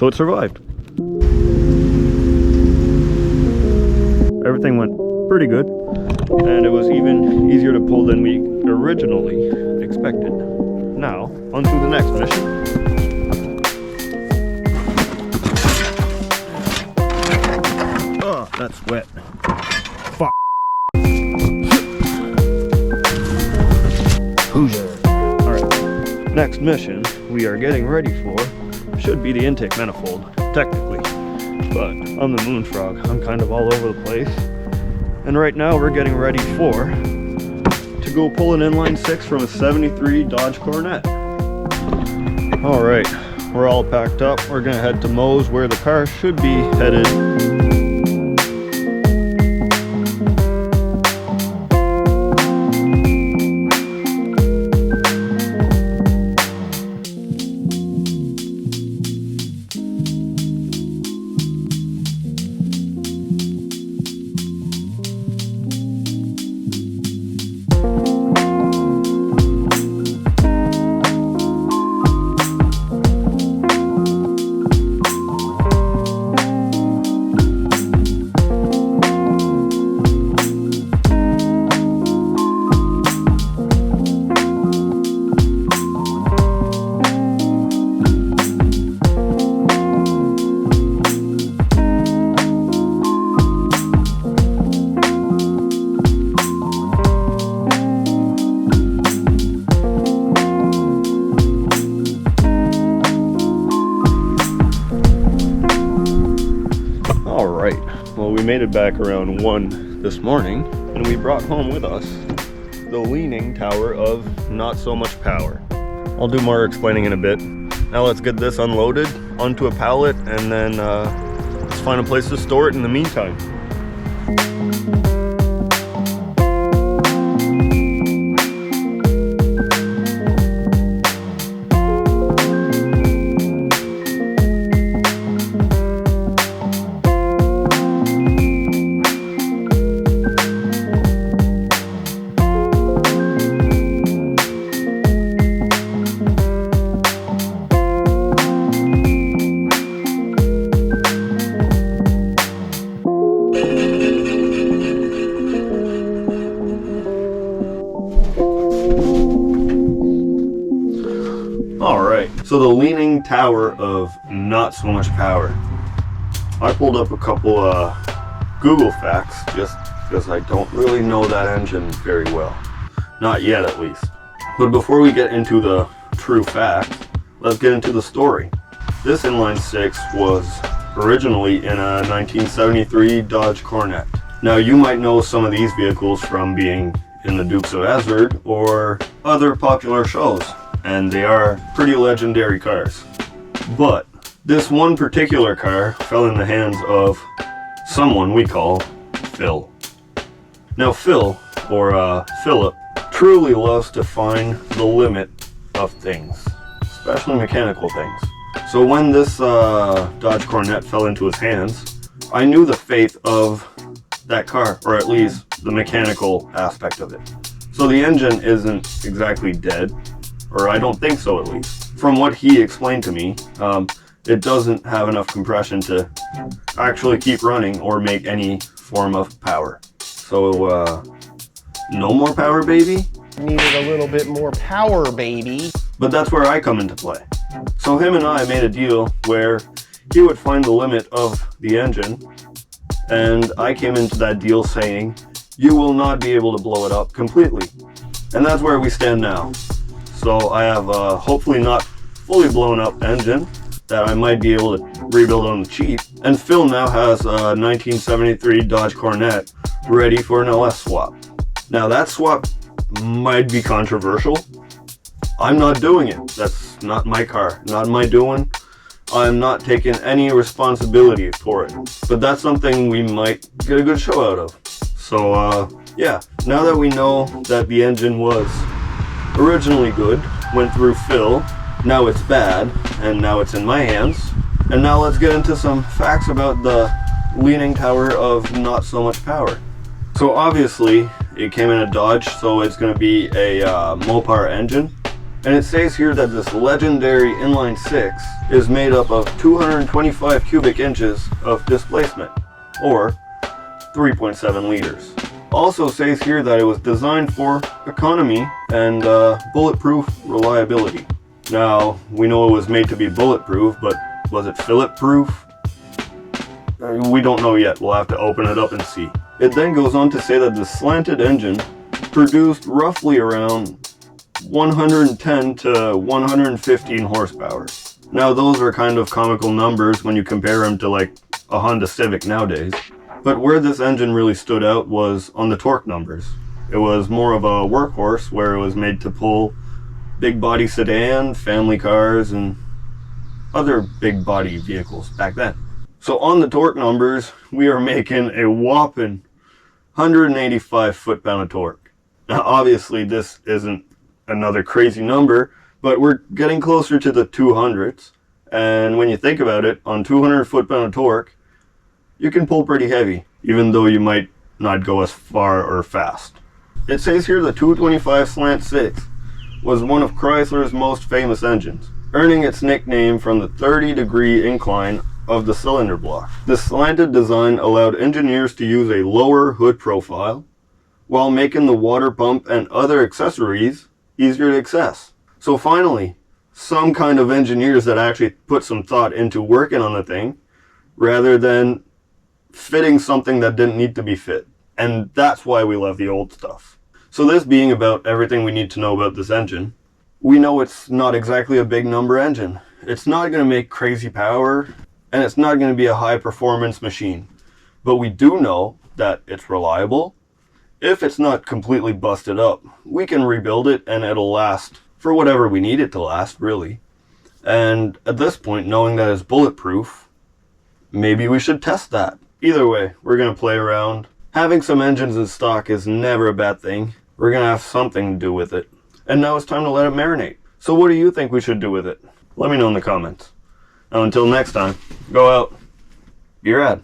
So it survived. Everything went pretty good, and it was even easier to pull than we originally expected. Now, on to the next mission. Oh, that's wet. Fuck. Alright, next mission we are getting ready for should be the intake manifold, technically. But I'm the Moonfrog. I'm kind of all over the place. And right now we're getting ready to go pull an inline 6 from a 73 Dodge Coronet. Alright, we're all packed up. We're gonna head to Moe's where the car should be headed. Well, we made it back around 1 this morning, and we brought home with us the leaning tower of not so much power. I'll do more explaining in a bit. Now let's get this unloaded onto a pallet, and then let's find a place to store it in the meantime. Alright, so the leaning tower of not so much power. I pulled up a couple Google facts just because I don't really know that engine very well. Not yet, at least. But before we get into the true facts, let's get into the story. This inline 6 was originally in a 1973 Dodge Coronet. Now you might know some of these vehicles from being in the Dukes of Hazzard or other popular shows, and they are pretty legendary cars. But this one particular car fell in the hands of someone we call Phil. Now Phil, or Phillip, truly loves to find the limit of things, especially mechanical things. So when this Dodge Coronet fell into his hands, I knew the fate of that car, or at least the mechanical aspect of it. So the engine isn't exactly dead, or I don't think so at least. From what he explained to me, it doesn't have enough compression to actually keep running or make any form of power. So, no more power, baby? Needed a little bit more power, baby. But that's where I come into play. So him and I made a deal where he would find the limit of the engine, and I came into that deal saying, you will not be able to blow it up completely. And that's where we stand now. So I have a hopefully not fully blown up engine that I might be able to rebuild on the cheap. And Phil now has a 1973 Dodge Coronet ready for an LS swap. Now that swap might be controversial. I'm not doing it. That's not my car, not my doing. I'm not taking any responsibility for it. But that's something we might get a good show out of. So yeah, now that we know that the engine was originally good, went through Phil, now it's bad, and now it's in my hands. And now let's get into some facts about the leaning tower of not so much power. So obviously it came in a Dodge, so it's going to be a Mopar engine. And it says here that this legendary inline six is made up of 225 cubic inches of displacement, or 3.7 liters. Also says here that it was designed for economy and bulletproof reliability. Now, we know it was made to be bulletproof, but was it Phillip proof? We don't know yet. We'll have to open it up and see. It then goes on to say that the slanted engine produced roughly around 110 to 115 horsepower. Now, those are kind of comical numbers when you compare them to like a Honda Civic nowadays. But where this engine really stood out was on the torque numbers. It was more of a workhorse where it was made to pull big body sedan, family cars, and other big body vehicles back then. So on the torque numbers, we are making a whopping 185 foot-pound of torque. Now obviously this isn't another crazy number, but we're getting closer to the 200s. And when you think about it, on 200 foot-pound of torque, you can pull pretty heavy, even though you might not go as far or fast. It says here the 225 Slant Six was one of Chrysler's most famous engines, earning its nickname from the 30-degree incline of the cylinder block. The slanted design allowed engineers to use a lower hood profile, while making the water pump and other accessories easier to access. So finally, some kind of engineers that actually put some thought into working on the thing, rather than fitting something that didn't need to be fit. And that's why we love the old stuff. So this being about everything we need to know about this engine, we know it's not exactly a big number engine. It's not going to make crazy power, and it's not going to be a high performance machine. But we do know that it's reliable. If it's not completely busted up, we can rebuild it and it'll last for whatever we need it to last, really. And at this point, knowing that it's bulletproof, maybe we should test that. Either way, we're going to play around. Having some engines in stock is never a bad thing. We're going to have something to do with it. And now it's time to let it marinate. So what do you think we should do with it? Let me know in the comments. Now until next time, go out, be rad.